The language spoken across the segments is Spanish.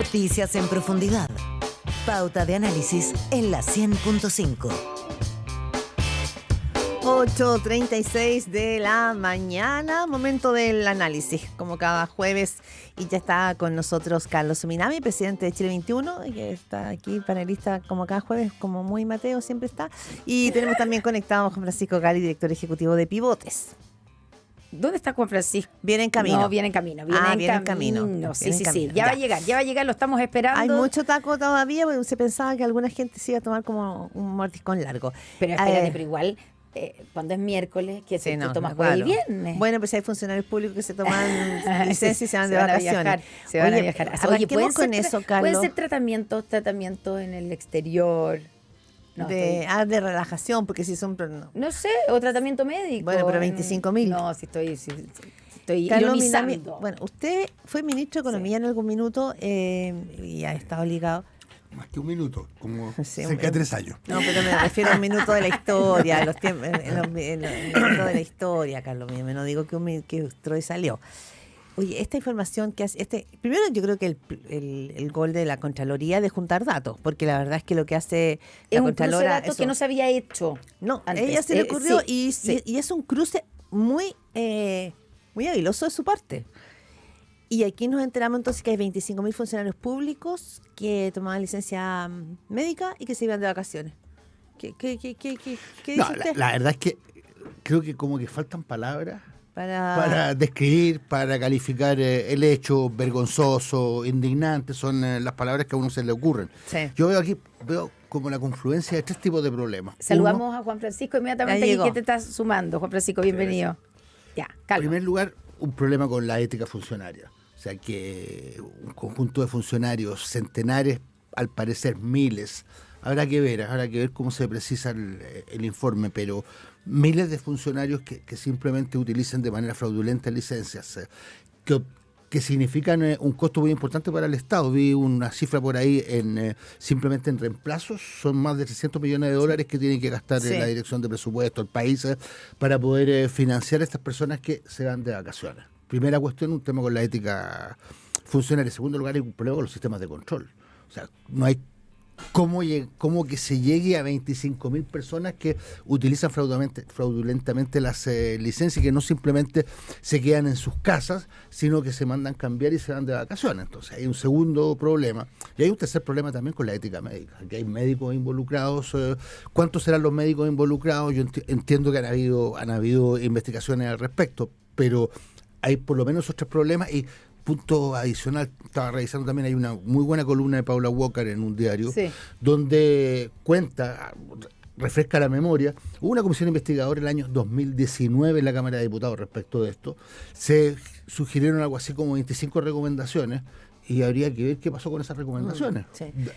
Noticias en profundidad. Pauta de análisis en la 100.5. 8:36 de la mañana, momento del análisis, como cada jueves. Y ya está con nosotros Carlos Minami, presidente de Chile 21, que está aquí, panelista como cada jueves, como muy Mateo siempre está. Y tenemos también conectado a Juan Francisco Gali, director ejecutivo de Pivotes. ¿Dónde está Juan Francisco? Viene en camino. No, viene en camino. Viene en camino. Sí. Ya va a llegar, lo estamos esperando. Hay mucho taco todavía, porque se pensaba que alguna gente se iba a tomar como un mordiscón largo. Pero espérate, pero igual, cuando es miércoles, que se toma jueves y viernes. Bueno, pues hay funcionarios públicos que se toman licencia y se van de vacaciones. Se van a viajar. Oye, ¿pueden con eso, Carlos? ¿Pueden ser tratamientos en el exterior? No, de relajación, porque si son... No sé, o tratamiento médico. Bueno, pero 25.000. No, estoy Carlos ironizando. Minami, bueno, usted fue ministro de Economía en algún minuto y ha estado ligado. Más que un minuto, como cerca de 3 años. No, pero me refiero a un minuto de la historia, los minutos de la historia, Carlos Minami. No digo que Troy salió. Oye, esta información que hace, primero yo creo que el gol de la Contraloría de juntar datos, porque la verdad es que lo que hace la Contralora... Es un cruce de datos que no se había hecho. No, a antes. ella se le ocurrió Sí. y es un cruce muy habiloso de su parte. Y aquí nos enteramos entonces que hay 25.000 funcionarios públicos que tomaban licencia médica y que se iban de vacaciones. ¿Qué dice usted? La verdad es que creo que como que faltan palabras Para describir, para calificar el hecho vergonzoso, indignante, son las palabras que a uno se le ocurren. Sí. Yo veo como la confluencia de 3 tipos de problemas. Saludamos a Juan Francisco inmediatamente. Ya llegó. ¿Qué te estás sumando, Juan Francisco? Bienvenido. Ya, En calma. primer lugar, un problema con la ética funcionaria. O sea, que un conjunto de funcionarios, centenares, al parecer miles, habrá que ver cómo se precisa el informe, pero miles de funcionarios que simplemente utilizan de manera fraudulenta licencias, que significan un costo muy importante para el Estado. Vi una cifra por ahí simplemente en reemplazos, son más de $300 millones que tiene que gastar la Dirección de Presupuesto, el país, para poder financiar a estas personas que se van de vacaciones. Primera cuestión, un tema con la ética funcionaria. En segundo lugar, hay un problema con los sistemas de control. O sea, no hay cómo que se llegue a 25.000 personas que utilizan fraudulentamente las licencias y que no simplemente se quedan en sus casas, sino que se mandan cambiar y se van de vacaciones. Entonces hay un segundo problema. Y hay un tercer problema también con la ética médica, que hay médicos involucrados. ¿Cuántos serán los médicos involucrados? Yo entiendo que han habido investigaciones al respecto, pero hay por lo menos otros problemas. Y punto adicional, estaba revisando también, hay una muy buena columna de Paula Walker en un diario, donde refresca la memoria. Hubo una comisión investigadora el año 2019 en la Cámara de Diputados respecto de esto. Se sugirieron algo así como 25 recomendaciones y habría que ver qué pasó con esas recomendaciones.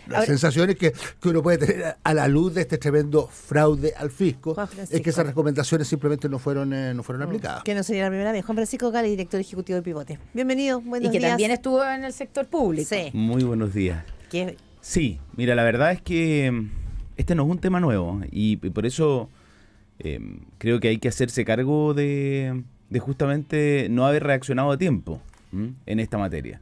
La sensación es que uno puede tener a la luz de este tremendo fraude al fisco, es que esas recomendaciones simplemente no fueron aplicadas. Que no sería la primera vez. Juan Francisco Gali, director ejecutivo de Pivote. Bienvenido, buenos días. Y que también estuvo en el sector público. Sí. Muy buenos días. ¿Qué? Sí, mira, la verdad es que este no es un tema nuevo y por eso creo que hay que hacerse cargo de justamente no haber reaccionado a tiempo en esta materia.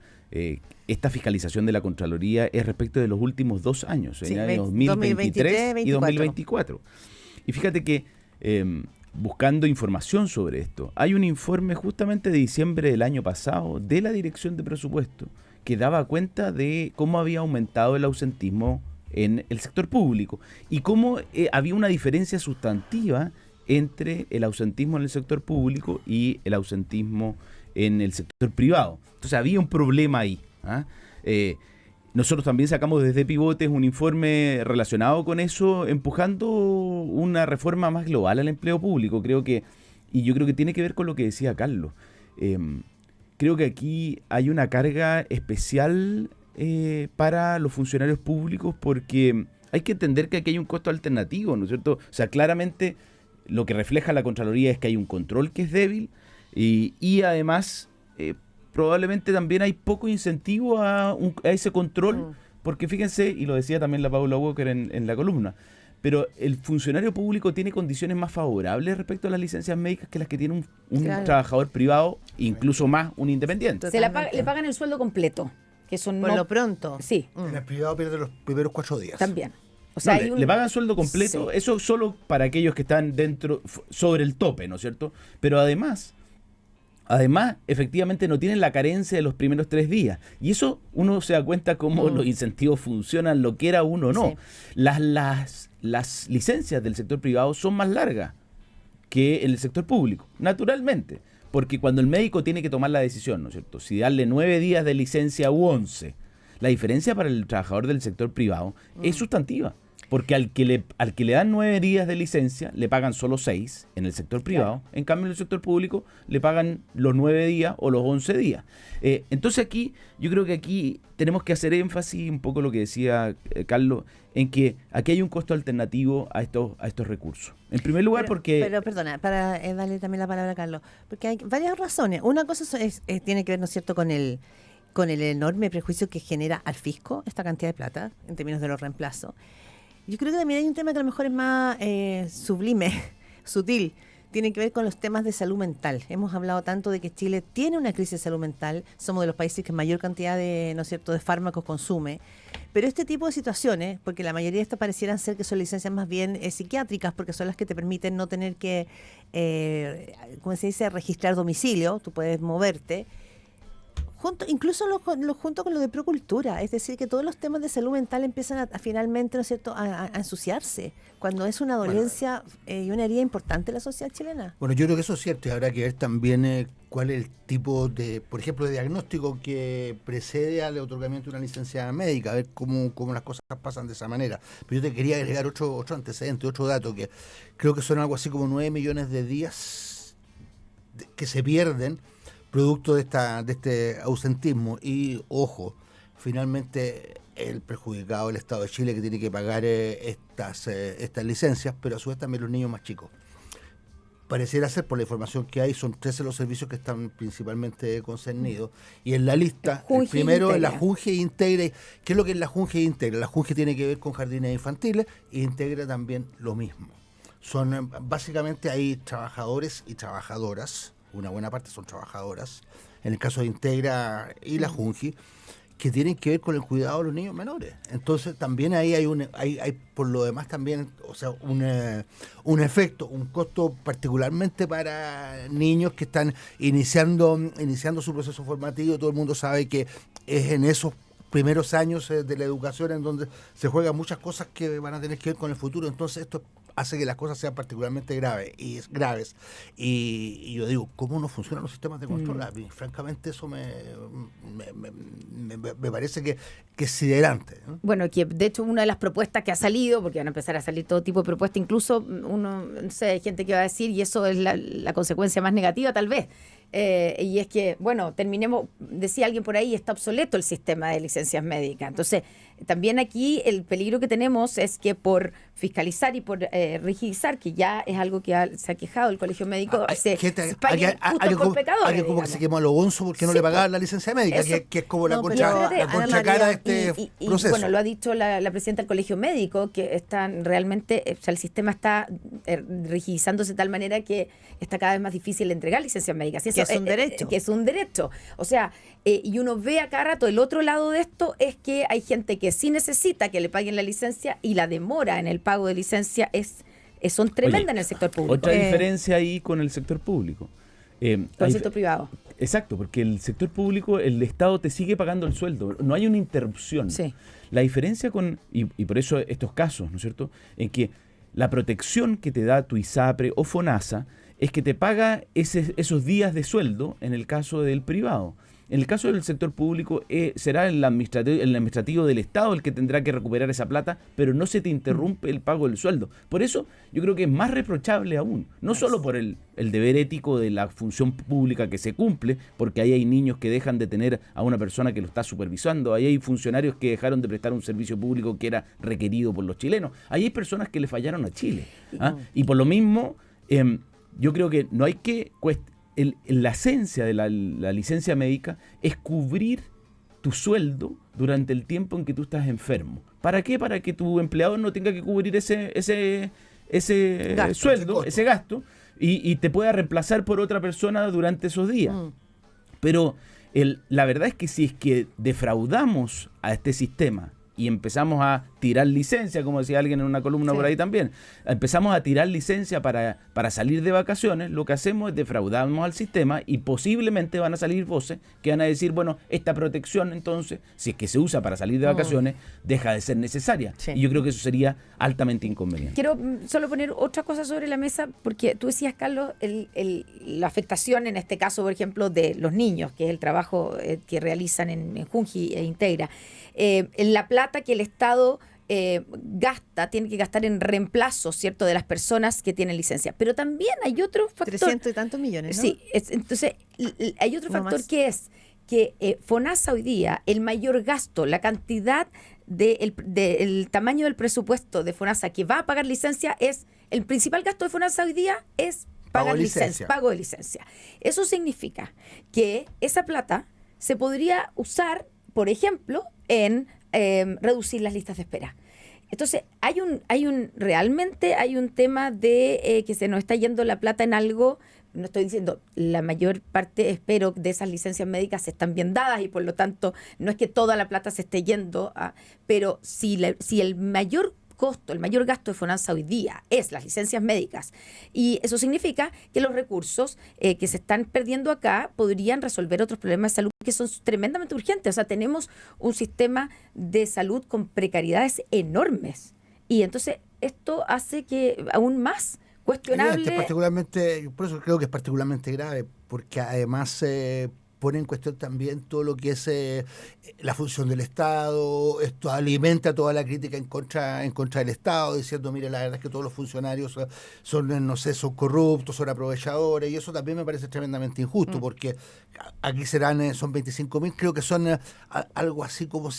Esta fiscalización de la Contraloría es respecto de los últimos 2 años, en el año 2023 y 2024. Y fíjate que buscando información sobre esto, hay un informe justamente de diciembre del año pasado de la Dirección de Presupuesto que daba cuenta de cómo había aumentado el ausentismo en el sector público y cómo había una diferencia sustantiva entre el ausentismo en el sector público y el ausentismo en el sector privado. Entonces había un problema ahí. Nosotros también sacamos desde Pivotes un informe relacionado con eso, empujando una reforma más global al empleo público. Yo creo que tiene que ver con lo que decía Carlos. Creo que aquí hay una carga especial para los funcionarios públicos porque hay que entender que aquí hay un costo alternativo, ¿no es cierto? O sea, claramente lo que refleja la Contraloría es que hay un control que es débil y además probablemente también hay poco incentivo a ese control, porque fíjense, y lo decía también la Paula Walker en la columna, pero el funcionario público tiene condiciones más favorables respecto a las licencias médicas que las que tiene un trabajador privado, incluso más un independiente. Le pagan el sueldo completo. Que eso por lo pronto. Sí. En el privado pierde los primeros 4 días. También. O sea, le pagan sueldo completo, Sí. eso solo para aquellos que están dentro, sobre el tope, ¿no es cierto? Pero además, efectivamente no tienen la carencia de los primeros 3 días. Y eso uno se da cuenta cómo los incentivos funcionan, lo quiera uno o no. Sí. Las licencias del sector privado son más largas que en el sector público, naturalmente. Porque cuando el médico tiene que tomar la decisión, ¿no es cierto? Si darle 9 días de licencia u 11, la diferencia para el trabajador del sector privado es sustantiva. Porque al que le dan 9 días de licencia, le pagan solo 6 en el sector privado. Claro. En cambio, en el sector público le pagan los 9 días o los 11 días. Entonces yo creo que aquí tenemos que hacer énfasis, un poco lo que decía Carlos, en que aquí hay un costo alternativo a estos recursos. En primer lugar, Pero perdona, para darle también la palabra a Carlos, porque hay varias razones. Una cosa tiene que ver, ¿no es cierto?, con el enorme prejuicio que genera al fisco esta cantidad de plata, en términos de los reemplazos. Yo creo que también hay un tema que a lo mejor es más sublime, sutil. Tiene que ver con los temas de salud mental. Hemos hablado tanto de que Chile tiene una crisis de salud mental. Somos de los países que mayor cantidad de, ¿no es cierto?, de fármacos consume. Pero este tipo de situaciones, porque la mayoría de estas parecieran ser que son licencias más bien psiquiátricas, porque son las que te permiten no tener que, ¿cómo se dice?, registrar domicilio. Tú puedes moverte. Incluso junto con lo de procultura, es decir, que todos los temas de salud mental empiezan a finalmente, ¿no es cierto?, a ensuciarse, cuando es una dolencia y una herida importante en la sociedad chilena. Bueno, yo creo que eso es cierto, y habrá que ver también cuál es el tipo de, por ejemplo, de diagnóstico que precede al otorgamiento de una licencia médica, a ver cómo las cosas pasan de esa manera. Pero yo te quería agregar otro antecedente, otro dato, que creo que son algo así como 9 millones de días que se pierden producto de este ausentismo. Y ojo, finalmente el perjudicado, el Estado de Chile, que tiene que pagar estas licencias, pero a su vez también los niños más chicos. Pareciera ser, por la información que hay, son 13 los servicios que están principalmente concernidos. Y en la lista, el primero es la Junge Integra. ¿Qué es lo que es la Junge Integra? La Junge tiene que ver con jardines infantiles e integra también lo mismo. Son básicamente hay trabajadores y trabajadoras, una buena parte son trabajadoras, en el caso de Integra y la Junji, que tienen que ver con el cuidado de los niños menores. Entonces también ahí hay por lo demás también, o sea, un efecto, un costo particularmente para niños que están iniciando su proceso formativo. Todo el mundo sabe que es en esos primeros años de la educación en donde se juegan muchas cosas que van a tener que ver con el futuro. Entonces esto hace que las cosas sean particularmente graves. Y yo digo, ¿cómo no funcionan los sistemas de control? A mí, francamente, eso me parece que es siderante, ¿no? Bueno, que de hecho una de las propuestas que ha salido, porque van a empezar a salir todo tipo de propuestas, incluso uno, no sé, hay gente que va a decir, y eso es la consecuencia más negativa tal vez, y es que, bueno, decía alguien por ahí, está obsoleto el sistema de licencias médicas. Entonces, también aquí el peligro que tenemos es que por fiscalizar y por rigidizar, que ya es algo que se ha quejado el Colegio Médico, se paguen justos por pecadores. Alguien como que se quemó a lo bonzo porque no le pagaban la licencia médica, que es como la contracara de este proceso. Bueno, lo ha dicho la presidenta del Colegio Médico, que están realmente, o sea, el sistema está rigidizándose de tal manera que está cada vez más difícil entregar licencias médicas. Que es un derecho. Que es un derecho. O sea, y uno ve a cada rato el otro lado de esto, es que hay gente que sí necesita que le paguen la licencia y la demora en el pago de licencia son tremendas en el sector público. Otra diferencia ahí con el sector público. Con el sector privado. Exacto, porque el sector público, el Estado te sigue pagando el sueldo, no hay una interrupción. Sí. La diferencia y por eso estos casos, ¿no es cierto?, en que la protección que te da tu ISAPRE o FONASA es que te paga esos días de sueldo en el caso del privado. En el caso del sector público será el administrativo del Estado el que tendrá que recuperar esa plata, pero no se te interrumpe el pago del sueldo. Por eso yo creo que es más reprochable aún, no solo por el deber ético de la función pública que se cumple, porque ahí hay niños que dejan de tener a una persona que lo está supervisando, ahí hay funcionarios que dejaron de prestar un servicio público que era requerido por los chilenos, ahí hay personas que le fallaron a Chile. Y por lo mismo, yo creo que no hay que la esencia de la licencia médica es cubrir tu sueldo durante el tiempo en que tú estás enfermo. ¿Para qué? Para que tu empleador no tenga que cubrir ese sueldo, ese gasto, y te pueda reemplazar por otra persona durante esos días. Pero La verdad es que si es que defraudamos a este sistema y empezamos a tirar licencia, como decía alguien en una columna por ahí también, empezamos a tirar licencia para salir de vacaciones, lo que hacemos es defraudamos al sistema y posiblemente van a salir voces que van a decir, bueno, esta protección entonces, si es que se usa para salir de vacaciones, deja de ser necesaria. Sí. Y yo creo que eso sería altamente inconveniente. Quiero solo poner otra cosa sobre la mesa, porque tú decías, Carlos, la afectación en este caso, por ejemplo, de los niños, que es el trabajo que realizan en Junji e Integra. En la plata que el Estado tiene que gastar en reemplazo, ¿cierto?, de las personas que tienen licencia. Pero también hay otro factor. 300 y tantos millones, ¿no? Sí, entonces hay otro factor más. que es que FONASA hoy día, el mayor gasto, la cantidad del tamaño del presupuesto de FONASA que va a pagar licencia el principal gasto de FONASA hoy día es pagar licencia, pago de licencia. Eso significa que esa plata se podría usar, por ejemplo, en reducir las listas de espera. Entonces, realmente hay un tema de que se nos está yendo la plata en algo. No estoy diciendo, la mayor parte, espero, de esas licencias médicas están bien dadas y por lo tanto no es que toda la plata se esté yendo, pero si el mayor costo, el mayor gasto de FONASA hoy día es las licencias médicas, y eso significa que los recursos que se están perdiendo acá podrían resolver otros problemas de salud que son tremendamente urgentes. O sea, tenemos un sistema de salud con precariedades enormes y entonces esto hace que aún más cuestionable. Particularmente, por eso creo que es particularmente grave, porque además pone en cuestión también todo lo que es la función del Estado. Esto alimenta toda la crítica en contra del Estado, diciendo, mire, la verdad es que todos los funcionarios son corruptos, son aprovechadores, y eso también me parece tremendamente injusto, porque aquí son 25.000, creo que son algo así como,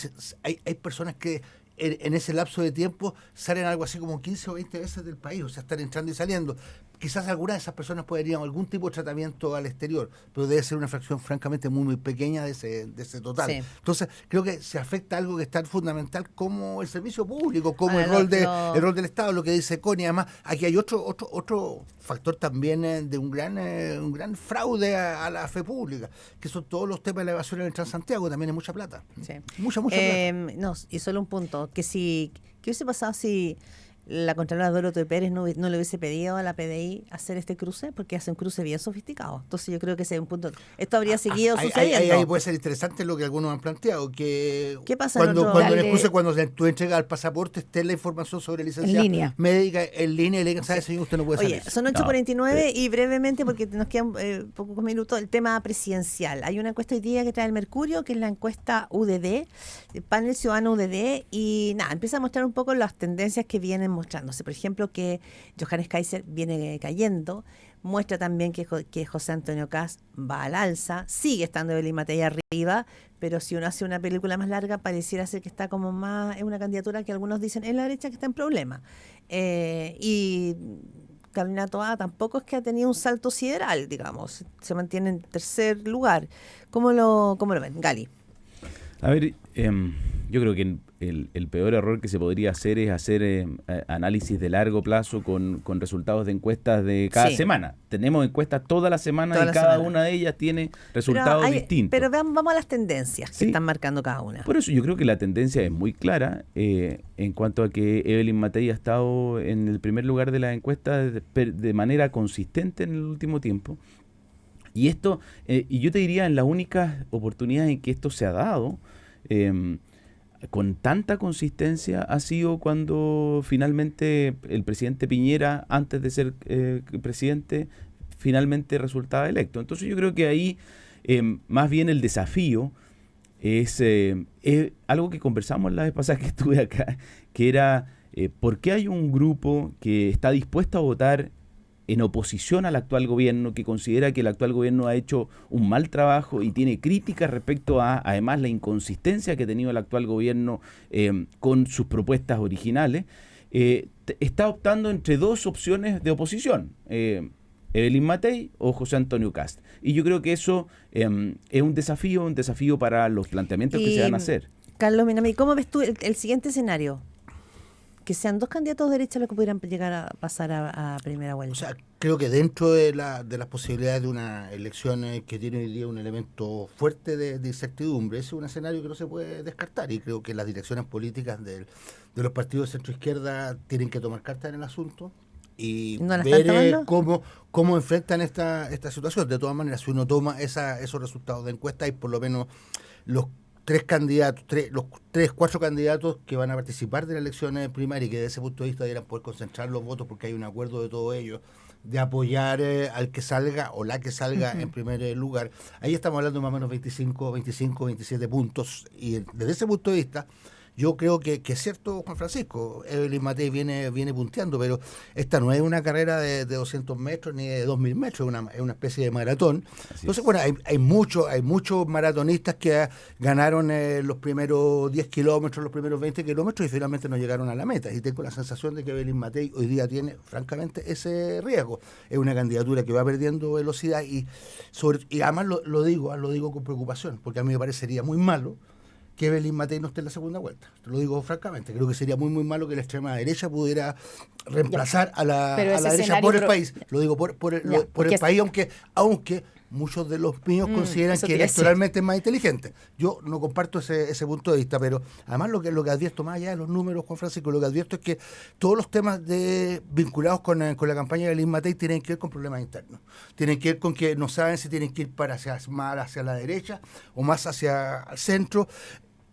hay personas que en ese lapso de tiempo salen algo así como 15 o 20 veces del país, o sea, están entrando y saliendo. Quizás algunas de esas personas podrían algún tipo de tratamiento al exterior, pero debe ser una fracción francamente muy, muy pequeña de ese total. Sí. Entonces, creo que se afecta algo que es tan fundamental como el servicio público, como el rol del Estado, lo que dice Connie. Además, aquí hay otro factor también de un gran fraude a la fe pública, que son todos los temas de la evasión en el Transantiago. También hay mucha plata. Sí. Mucha plata. No, y solo un punto, ¿qué hubiese pasado si la Contralora Dorothy Pérez no le hubiese pedido a la PDI hacer este cruce? Porque hace un cruce bien sofisticado. Entonces yo creo que ese es un punto. Esto habría seguido sucediendo. Ahí puede ser interesante lo que algunos han planteado, que ¿qué pasa cuando en el cruce, cuando tú entregas el pasaporte, esté la información sobre licencia médica en línea, y le digan, ¿sabe, señor? Usted no puede salir. Oye, son 8:49 y brevemente, porque nos quedan pocos minutos, el tema presidencial. Hay una encuesta hoy día que trae el Mercurio, que es la encuesta UDD, el panel ciudadano UDD, y empieza a mostrar un poco las tendencias que vienen mostrándose. Por ejemplo, que Johannes Kaiser viene cayendo, muestra también que José Antonio Kast va al alza, sigue estando Evelyn Matei arriba, pero si uno hace una película más larga, pareciera ser que está como más, es una candidatura que algunos dicen en la derecha que está en problema. Y Carolina Toá tampoco es que ha tenido un salto sideral, digamos, se mantiene en tercer lugar. ¿Cómo lo ven, Gali? A ver, yo creo que el peor error que se podría hacer es hacer análisis de largo plazo con resultados de encuestas de cada semana. Tenemos encuestas toda la semana y cada una de ellas tiene resultados distintos. Pero vamos a las tendencias que están marcando cada una. Por eso yo creo que la tendencia es muy clara en cuanto a que Evelyn Matei ha estado en el primer lugar de las encuestas de manera consistente en el último tiempo. Y esto, y yo te diría, en las únicas oportunidades en que esto se ha dado, con tanta consistencia, ha sido cuando finalmente el presidente Piñera, antes de ser presidente, finalmente resultaba electo. Entonces yo creo que ahí más bien el desafío es algo que conversamos la vez pasada que estuve acá, que era ¿por qué hay un grupo que está dispuesto a votar en oposición al actual gobierno, que considera que el actual gobierno ha hecho un mal trabajo y tiene críticas respecto a, además, la inconsistencia que ha tenido el actual gobierno con sus propuestas originales? Está optando entre dos opciones de oposición, Evelyn Matei o José Antonio Kast. Y yo creo que eso es un desafío para los planteamientos que se van a hacer. Carlos Minami, ¿cómo ves tú el siguiente escenario? que sean dos candidatos de derecha los que pudieran llegar a pasar a primera vuelta. O sea, creo que dentro de las posibilidades de una elección que tiene hoy día un elemento fuerte de incertidumbre, ese es un escenario que no se puede descartar, y creo que las direcciones políticas de los partidos de centro-izquierda tienen que tomar cartas en el asunto y ¿No la están ver tomando? cómo enfrentan esta situación. De todas maneras, si uno toma esos resultados de encuesta, hay por lo menos los cuatro candidatos que van a participar de las elecciones primarias, y que desde ese punto de vista deberán poder concentrar los votos, porque hay un acuerdo de todos ellos de apoyar al que salga o la que salga en primer lugar. Ahí estamos hablando de más o menos 25, 27 puntos, y desde ese punto de vista yo creo que es cierto, Juan Francisco, Evelyn Matei viene punteando, pero esta no es una carrera de 200 metros ni de 2000 metros, es una especie de maratón. Entonces, bueno, hay muchos maratonistas que ganaron los primeros 10 kilómetros, los primeros 20 kilómetros, y finalmente no llegaron a la meta. Y tengo la sensación de que Evelyn Matei hoy día tiene, francamente, ese riesgo. Es una candidatura que va perdiendo velocidad, y además lo digo con preocupación, porque a mí me parecería muy malo que Evelyn Matei no esté en la segunda vuelta. Te lo digo francamente. Creo que sería muy, muy malo que la extrema derecha pudiera reemplazar a la derecha por el país. Lo digo por el país, aunque muchos de los míos consideran que electoralmente es más inteligente. Yo no comparto ese punto de vista, pero además lo que advierto, más allá de los números, Juan Francisco, lo que advierto es que todos los temas vinculados con la campaña de Evelyn Matei tienen que ver con problemas internos. Tienen que ver con que no saben si tienen que ir más hacia la derecha o más hacia el centro.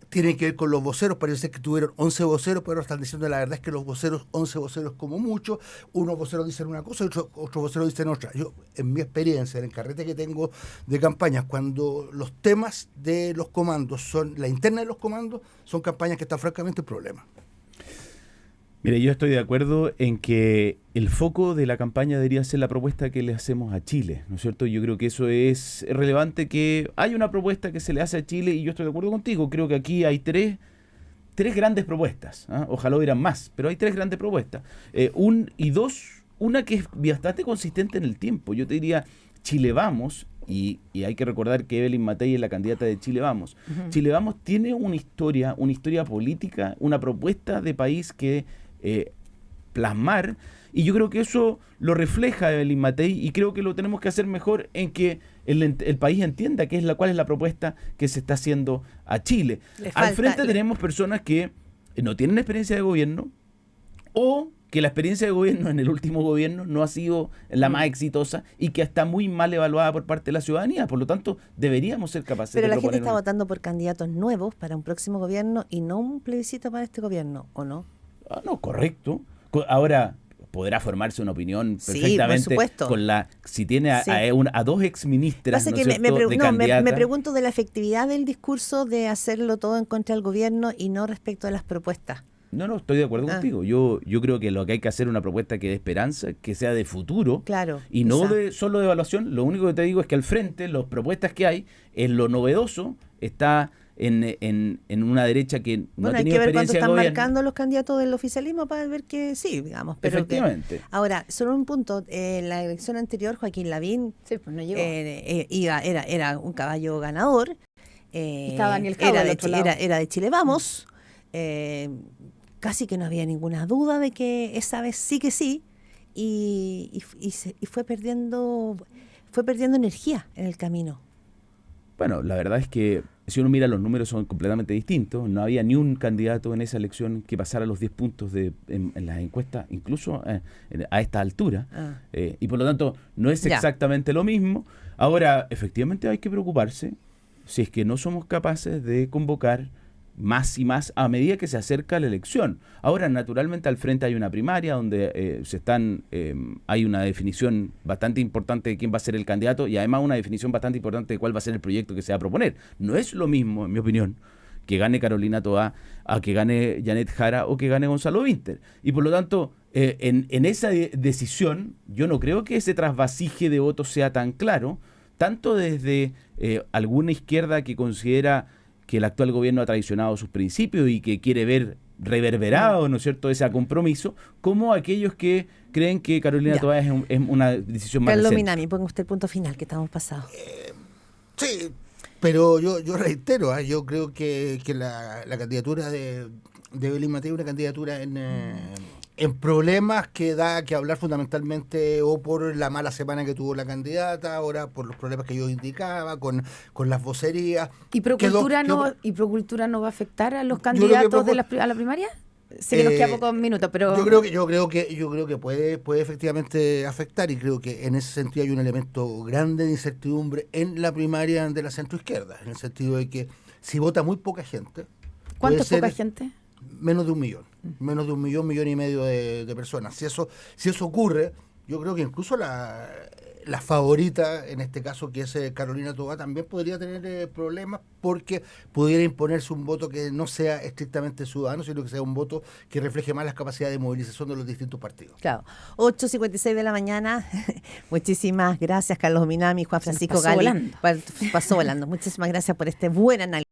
Tienen que ver con los voceros. Parece que tuvieron 11 voceros, pero ahora están diciendo la verdad es que los voceros, 11 voceros como mucho, unos voceros dicen una cosa y otros voceros dicen otra. Yo, en mi experiencia, en el carrete que tengo de campañas, cuando los temas de los comandos son la interna de los comandos, son campañas que están francamente en problemas. Mire, yo estoy de acuerdo en que el foco de la campaña debería ser la propuesta que le hacemos a Chile, ¿no es cierto? Yo creo que eso es relevante, que hay una propuesta que se le hace a Chile, y yo estoy de acuerdo contigo. Creo que aquí hay tres grandes propuestas, ¿eh? Ojalá hubieran más, pero hay tres grandes propuestas. Una que es bastante consistente en el tiempo. Yo te diría, Chile Vamos, y hay que recordar que Evelyn Matei es la candidata de Chile Vamos. Chile Vamos tiene una historia política, una propuesta de país que plasmar, y yo creo que eso lo refleja Evelyn Matei, y creo que lo tenemos que hacer mejor en que el país entienda cuál es la propuesta que se está haciendo a Chile. Al frente tenemos personas que no tienen experiencia de gobierno, o que la experiencia de gobierno en el último gobierno no ha sido la más exitosa y que está muy mal evaluada por parte de la ciudadanía. Por lo tanto, deberíamos ser capaces de proponer. Pero la gente está votando por candidatos nuevos para un próximo gobierno y no un plebiscito para este gobierno, ¿o no? No, correcto. Ahora podrá formarse una opinión perfectamente si tiene a dos exministras, ¿no es cierto?, me pregunto de la efectividad del discurso de hacerlo todo en contra del gobierno y no respecto de las propuestas. No, estoy de acuerdo contigo. Yo creo que lo que hay que hacer es una propuesta que dé esperanza, que sea de futuro, y no solo de evaluación. Lo único que te digo es que al frente, las propuestas que hay, en lo novedoso, está en una derecha que no ha tenido experiencia de gobierno. Hay que ver cuánto están marcando los candidatos del oficialismo para ver que sí, digamos. Pero efectivamente. Ahora, solo un punto. La elección anterior, Joaquín Lavín no llegó. Era un caballo ganador. Estaba Daniel Cabo era de Chile Vamos. Casi que no había ninguna duda de que esa vez sí que sí. Y fue perdiendo energía en el camino. Bueno, la verdad es que si uno mira, los números son completamente distintos. No había ni un candidato en esa elección que pasara los 10 puntos en las encuestas, incluso a esta altura. Y por lo tanto, no es exactamente lo mismo. Ahora, efectivamente hay que preocuparse si es que no somos capaces de convocar más y más a medida que se acerca la elección. Ahora, naturalmente, al frente hay una primaria donde hay una definición bastante importante de quién va a ser el candidato, y además una definición bastante importante de cuál va a ser el proyecto que se va a proponer. No es lo mismo, en mi opinión, que gane Carolina Toá a que gane Janet Jara o que gane Gonzalo Vinter. Y por lo tanto, en esa decisión, yo no creo que ese trasvasije de votos sea tan claro, tanto desde alguna izquierda que considera que el actual gobierno ha traicionado sus principios y que quiere ver reverberado, ¿no es cierto?, ese compromiso, como aquellos que creen que Carolina Toá es una decisión más Carlos decente. Minami, ponga usted el punto final, que estamos pasados. Sí, pero yo reitero, yo creo que la candidatura de Evelyn Matei una candidatura en problemas que da que hablar fundamentalmente o por la mala semana que tuvo la candidata, ahora por los problemas que yo indicaba, con las vocerías. ¿Y Procultura no va a afectar a los candidatos a la primaria? Sé que nos queda pocos minutos, pero yo creo que puede efectivamente afectar, y creo que en ese sentido hay un elemento grande de incertidumbre en la primaria de la centroizquierda, en el sentido de que si vota muy poca gente. ¿Cuánto es poca gente? Menos de 1 millón, millón y medio de personas. Si eso ocurre, yo creo que incluso la favorita, en este caso, que es Carolina Toá, también podría tener problemas, porque pudiera imponerse un voto que no sea estrictamente ciudadano, sino que sea un voto que refleje más las capacidades de movilización de los distintos partidos. Claro. 8:56 de la mañana. Muchísimas gracias, Carlos Minami, Juan Francisco Gali. Pasó volando. Pasó volando. Muchísimas gracias por este buen análisis.